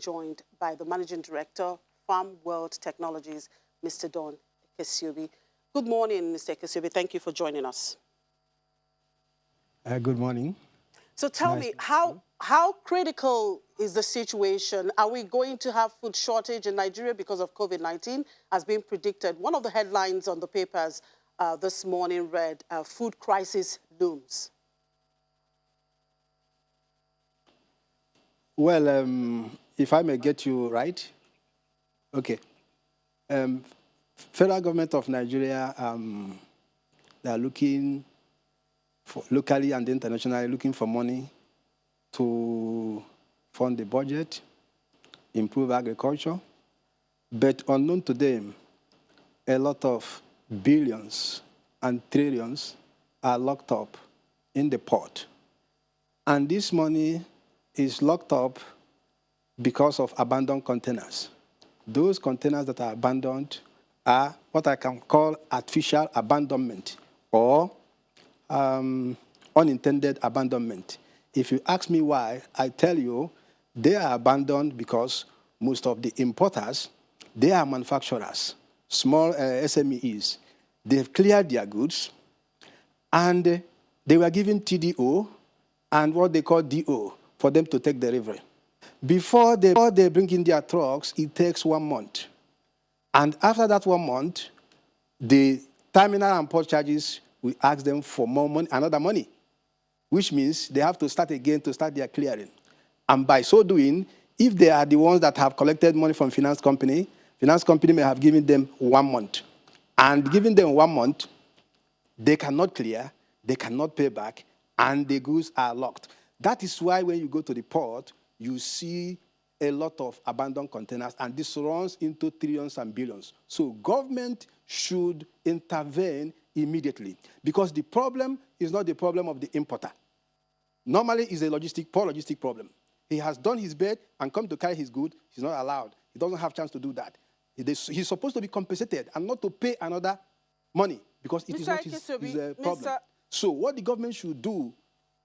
joined by the Managing Director, Farm World Technologies, Mr. Don Ekesiobi. Good morning, Mr. Ekesiobi. Thank you for joining us. Good morning. So tell me, how critical is the situation? Are we going to have food shortage in Nigeria because of COVID-19, as being predicted? One of the headlines on the papers this morning read, food crisis looms. Well, if I may get you right, okay. Federal government of Nigeria, they are looking for, locally and internationally, looking for money to fund the budget, improve agriculture. But unknown to them, a lot of billions and trillions are locked up in the pot. And this money is locked up because of abandoned containers. Those containers that are abandoned are what I can call artificial abandonment or unintended abandonment. If you ask me why, I tell you they are abandoned because most of the importers, they are manufacturers, small SMEs. They've cleared their goods, and they were given TDO and what they call DO for them to take delivery. Before they bring in their trucks, it takes 1 month. And after that 1 month, the terminal and port charges will ask them for more money, another money, which means they have to start again to start their clearing. And by so doing, if they are the ones that have collected money from finance company may have given them 1 month. And giving them 1 month, they cannot clear, they cannot pay back, and the goods are locked. That is why when you go to the port, you see a lot of abandoned containers, and this runs into trillions and billions. So government should intervene immediately, because the problem is not the problem of the importer. Normally, it's a poor logistic problem. He has done his bed and come to carry his good. He's not allowed. He doesn't have a chance to do that. He's supposed to be compensated and not to pay another money, because it is not his problem. So what the government should do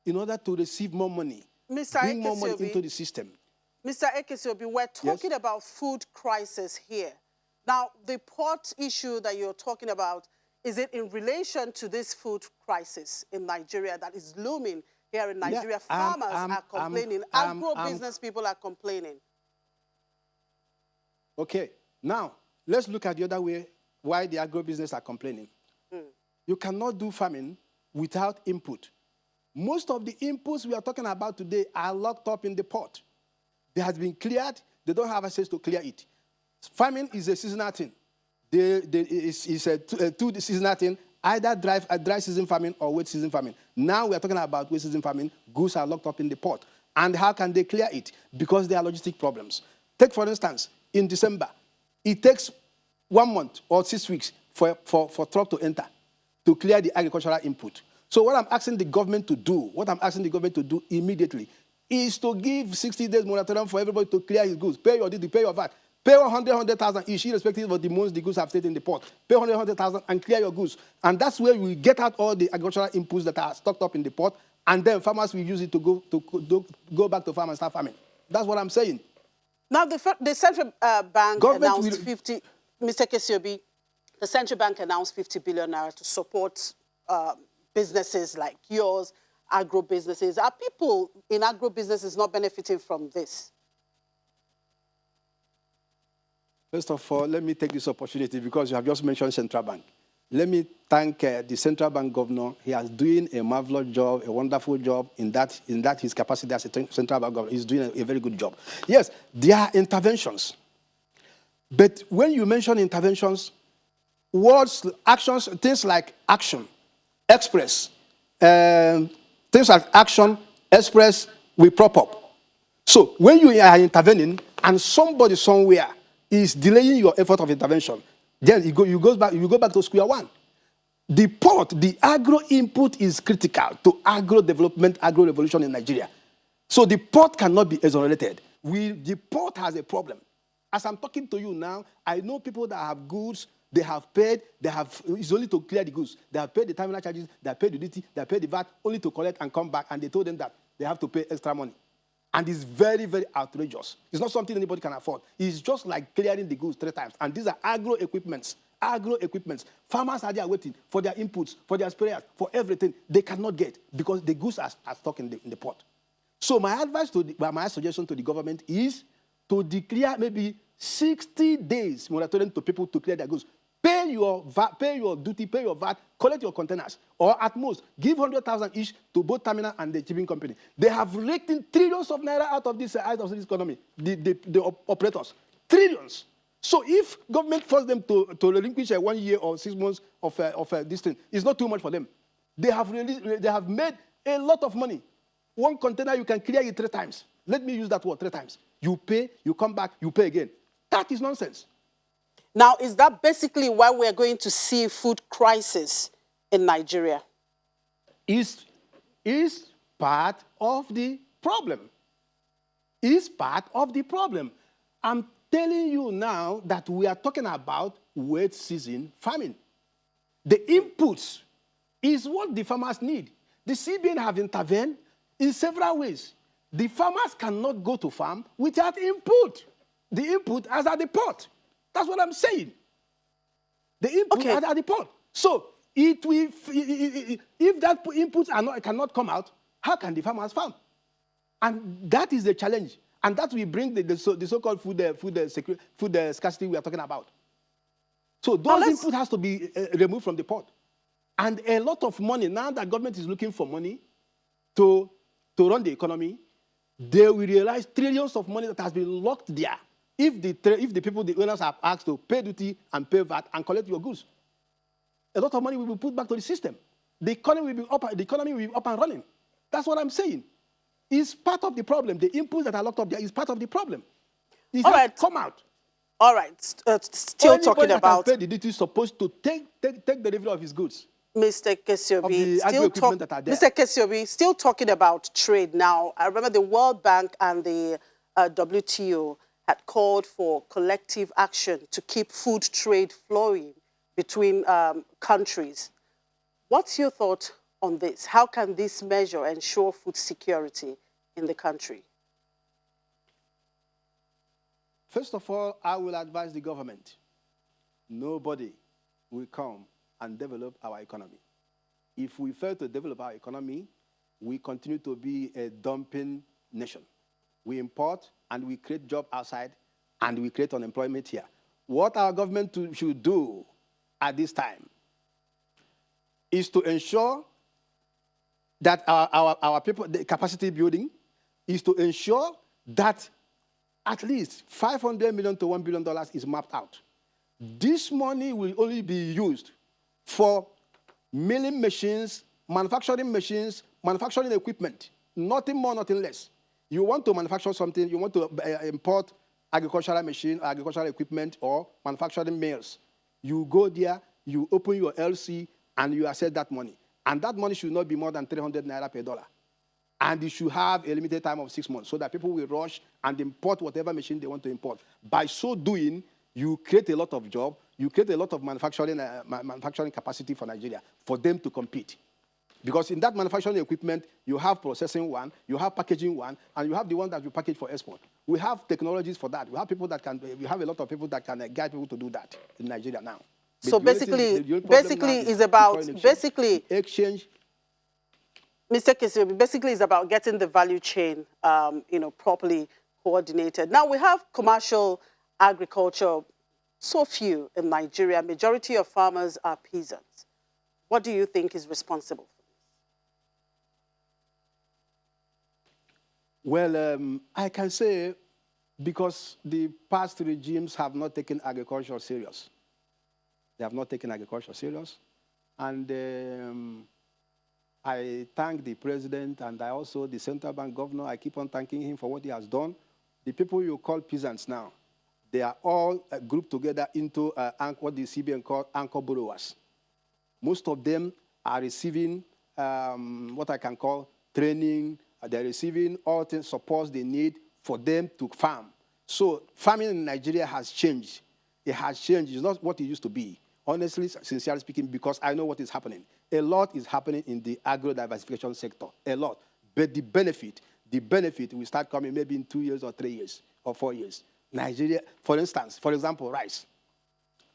in order to receive more money, bring more money into the system. Mr. Ekesiobi, we're talking about food crisis here. Now, the port issue that you're talking about, is it in relation to this food crisis in Nigeria that is looming here in Nigeria? Yeah, farmers are complaining, agro-business people are complaining. Okay, now, let's look at the other way, why the agro-business are complaining. You cannot do farming without input. Most of the inputs we are talking about today are locked up in the port. They have been cleared. They don't have access to clear it. Farming is a seasonal thing. It's a two-seasonal thing, either dry season farming or wet season farming. Now we are talking about wet season farming. Goods are locked up in the port. And how can they clear it? Because there are logistic problems. Take, for instance, in December, it takes 1 month or 6 weeks for truck to enter to clear the agricultural input. So what I'm asking the government to do, immediately, is to give 60 days moratorium for everybody to clear his goods. Pay your duty, pay your VAT. Pay 100,000 each, irrespective of the months the goods have stayed in the port. Pay 100,000 and clear your goods. And that's where we get out all the agricultural inputs that are stocked up in the port, and then farmers will use it to go back to farm and start farming. That's what I'm saying. Now, the central bank announced 50, Mr. Ekesiobi, the central bank announced 50 billion naira to support businesses like yours, agro-businesses. Are people in agro-businesses not benefiting from this? First of all, let me take this opportunity because you have just mentioned central bank. Let me thank the central bank governor. He is doing a marvelous job, a wonderful job in that his capacity as a central bank governor. He's doing a very good job. Yes, there are interventions. But when you mention interventions, words, actions, things like action, express, things like action, express, will prop up. So when you are intervening and somebody somewhere is delaying your effort of intervention, then you go back to square one. The port, the agro input is critical to agro development, agro revolution in Nigeria. So the port cannot be exonerated. The port has a problem. As I'm talking to you now, I know people that have goods, they have paid, it's only to clear the goods. They have paid the terminal charges, they have paid the duty, they have paid the VAT, only to collect and come back, and they told them that they have to pay extra money. And it's very, very outrageous. It's not something anybody can afford. It's just like clearing the goods 3 times. And these are agro equipments. Agro equipments. Farmers are there waiting for their inputs, for their sprayers, for everything they cannot get because the goods are stuck in the port. So my advice my suggestion to the government is to declare maybe 60 days moratorium to people to clear their goods. Pay your VAT, pay your duty, pay your VAT, collect your containers, or at most give 100,000 each to both terminal and the shipping company. They have raked in trillions of naira out of this economy, the operators, trillions. So if government forced them to relinquish 1 year or 6 months of this thing, it's not too much for them. They have made a lot of money. One container you can clear it 3 times. Let me use that word 3 times. You pay, you come back, you pay again. That is nonsense. Now, is that basically why we're going to see food crisis in Nigeria? Is part of the problem. Is part of the problem. I'm telling you now that we are talking about wet season farming. The inputs is what the farmers need. The CBN have intervened in several ways. The farmers cannot go to farm without input. The input is at the port. That's what I'm saying. The input is at the port. So if that inputs cannot come out, how can the farmers farm? And that is the challenge. And that will bring the so-called food scarcity we are talking about. So those inputs has to be removed from the port. And a lot of money, now that government is looking for money to run the economy, they will realize trillions of money that has been locked there if the owners are asked to pay duty and pay VAT and collect your goods. A lot of money will be put back to the system. The economy will be up and running. That's what I'm saying. It's part of the problem. The inputs that are locked up there is part of the problem. It has to come out. All right. Still talking about... Pay the duty is supposed to take delivery of his goods. Mr. Kesiobi, Mr. Kesiobi, still talking about trade now. I remember the World Bank and the WTO had called for collective action to keep food trade flowing between countries. What's your thought on this? How can this measure ensure food security in the country? First of all, I will advise the government. Nobody will come and develop our economy. If we fail to develop our economy, we continue to be a dumping nation. We import and we create jobs outside and we create unemployment here. What our government should do at this time is to ensure that our people, the capacity building, is to ensure that at least $500 million to $1 billion is mapped out. This money will only be used for milling machines, manufacturing equipment, nothing more, nothing less. You want to manufacture something, you want to import agricultural machine, agricultural equipment, or manufacturing mills. You go there, you open your LC, and you access that money. And that money should not be more than 300 naira per dollar. And you should have a limited time of 6 months so that people will rush and import whatever machine they want to import. By so doing, you create a lot of jobs, you create a lot of manufacturing capacity for Nigeria, for them to compete. Because in that manufacturing equipment, you have processing one, you have packaging one, and you have the one that you package for export. We have technologies for that. We have people that can, we have a lot of people that can guide people to do that in Nigeria now. So basically is about, exchange. Mr. Kesiobi, basically is about getting the value chain, properly coordinated. Now we have commercial agriculture, so few in Nigeria. Majority of farmers are peasants. What do you think is responsible for this? Well, I can say because the past regimes have not taken agriculture serious. They have not taken agriculture serious. And I thank the president and I also the central bank governor. I keep on thanking him for what he has done. The people you call peasants now, they are all grouped together into what the CBN called anchor borrowers. Most of them are receiving what I can call training. They're receiving all the support they need for them to farm. So farming in Nigeria has changed. It has changed. It's not what it used to be. Honestly, sincerely speaking, because I know what is happening. A lot is happening in the agro-diversification sector, a lot. But the benefit, the benefit will start coming maybe in 2 years or 3 years or 4 years. Nigeria, for instance, for example, rice.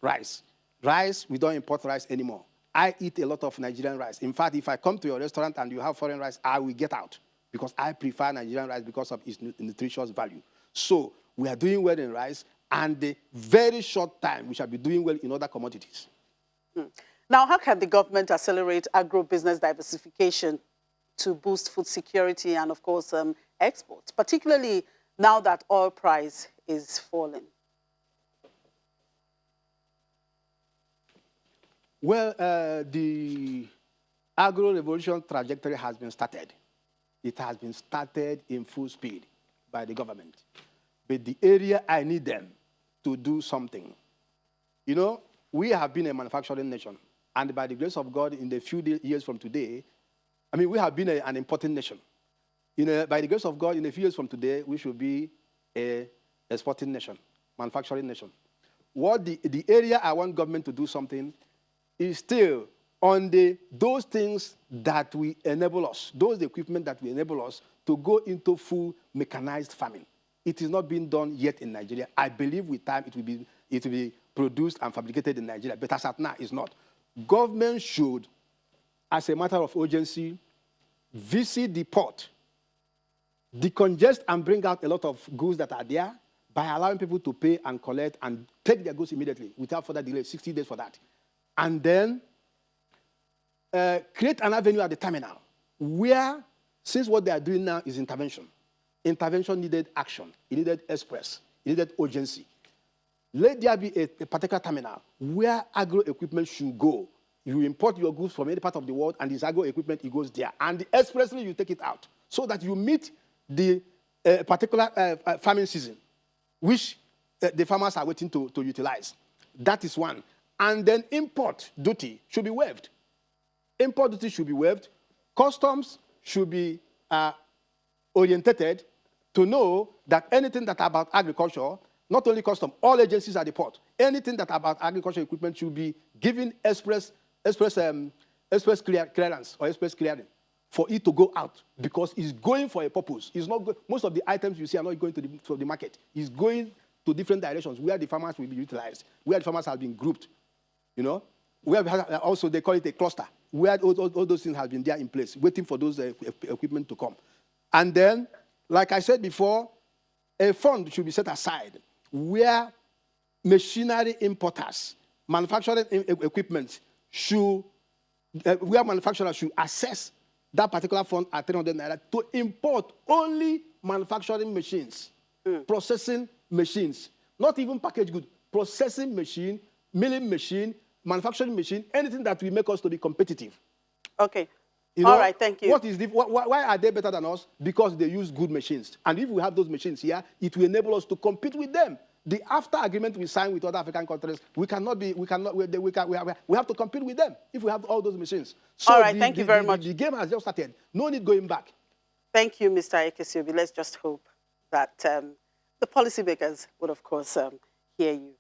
Rice, we don't import rice anymore. I eat a lot of Nigerian rice. In fact, if I come to your restaurant and you have foreign rice, I will get out because I prefer Nigerian rice because of its nutritious value. So we are doing well in rice, and the very short time we shall be doing well in other commodities. Now, how can the government accelerate agro-business diversification to boost food security and, of course, exports, particularly now that oil price is falling? Well, the agro-revolution trajectory has been started. It has been started in full speed by the government. But the area I need them to do something. You know, we have been a manufacturing nation. And by the grace of God, in the few years from today, I mean, we have been an importing nation. By the grace of God, in a few years from today, we should be an exporting nation, manufacturing nation. What the area I want government to do something is still on those things that will enable us, those equipment that will enable us to go into full mechanized farming. It is not being done yet in Nigeria. I believe with time it will be produced and fabricated in Nigeria, but as of now, it's not. Government should, as a matter of urgency, visit the port, decongest and bring out a lot of goods that are there by allowing people to pay and collect and take their goods immediately without further delay, 60 days for that. And then create an avenue at the terminal where, since what they are doing now is intervention needed action, it needed express, it needed urgency. Let there be a particular terminal where agro-equipment should go. You import your goods from any part of the world, and this agro-equipment, it goes there. And expressly, you take it out so that you meet the particular farming season, which the farmers are waiting to utilize. That is one. And then import duty should be waived. Import duty should be waived. Customs should be orientated to know that anything that about agriculture, not only custom, all agencies at the port, anything that about agricultural equipment should be given express clearance or express clearing for it to go out, because it's going for a purpose. It's not most of the items you see are not going to the market. It's going to different directions where the farmers will be utilized, where the farmers have been grouped. You know, where also they call it a cluster, where all those things have been there in place, waiting for those equipment to come. And then, like I said before, a fund should be set aside where machinery importers, manufacturing equipment where manufacturers should assess that particular fund at 300 naira to import only manufacturing machines, processing machines, not even packaged goods, processing machine, milling machine, manufacturing machine, anything that will make us to be competitive. Okay. All right, thank you. Why are they better than us? Because they use good machines. And if we have those machines here, it will enable us to compete with them. The AFTA agreement we signed with other African countries, we have to compete with them if we have all those machines. So all right, thank you very much. The game has just started. No need going back. Thank you, Mr. Ekesiobi. Let's just hope that the policymakers would, of course, hear you.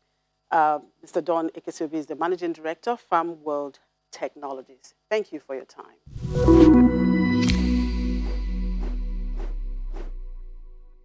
Mr. Don Ekesiobi is the Managing Director, Farm World Technologies. Thank you for your time.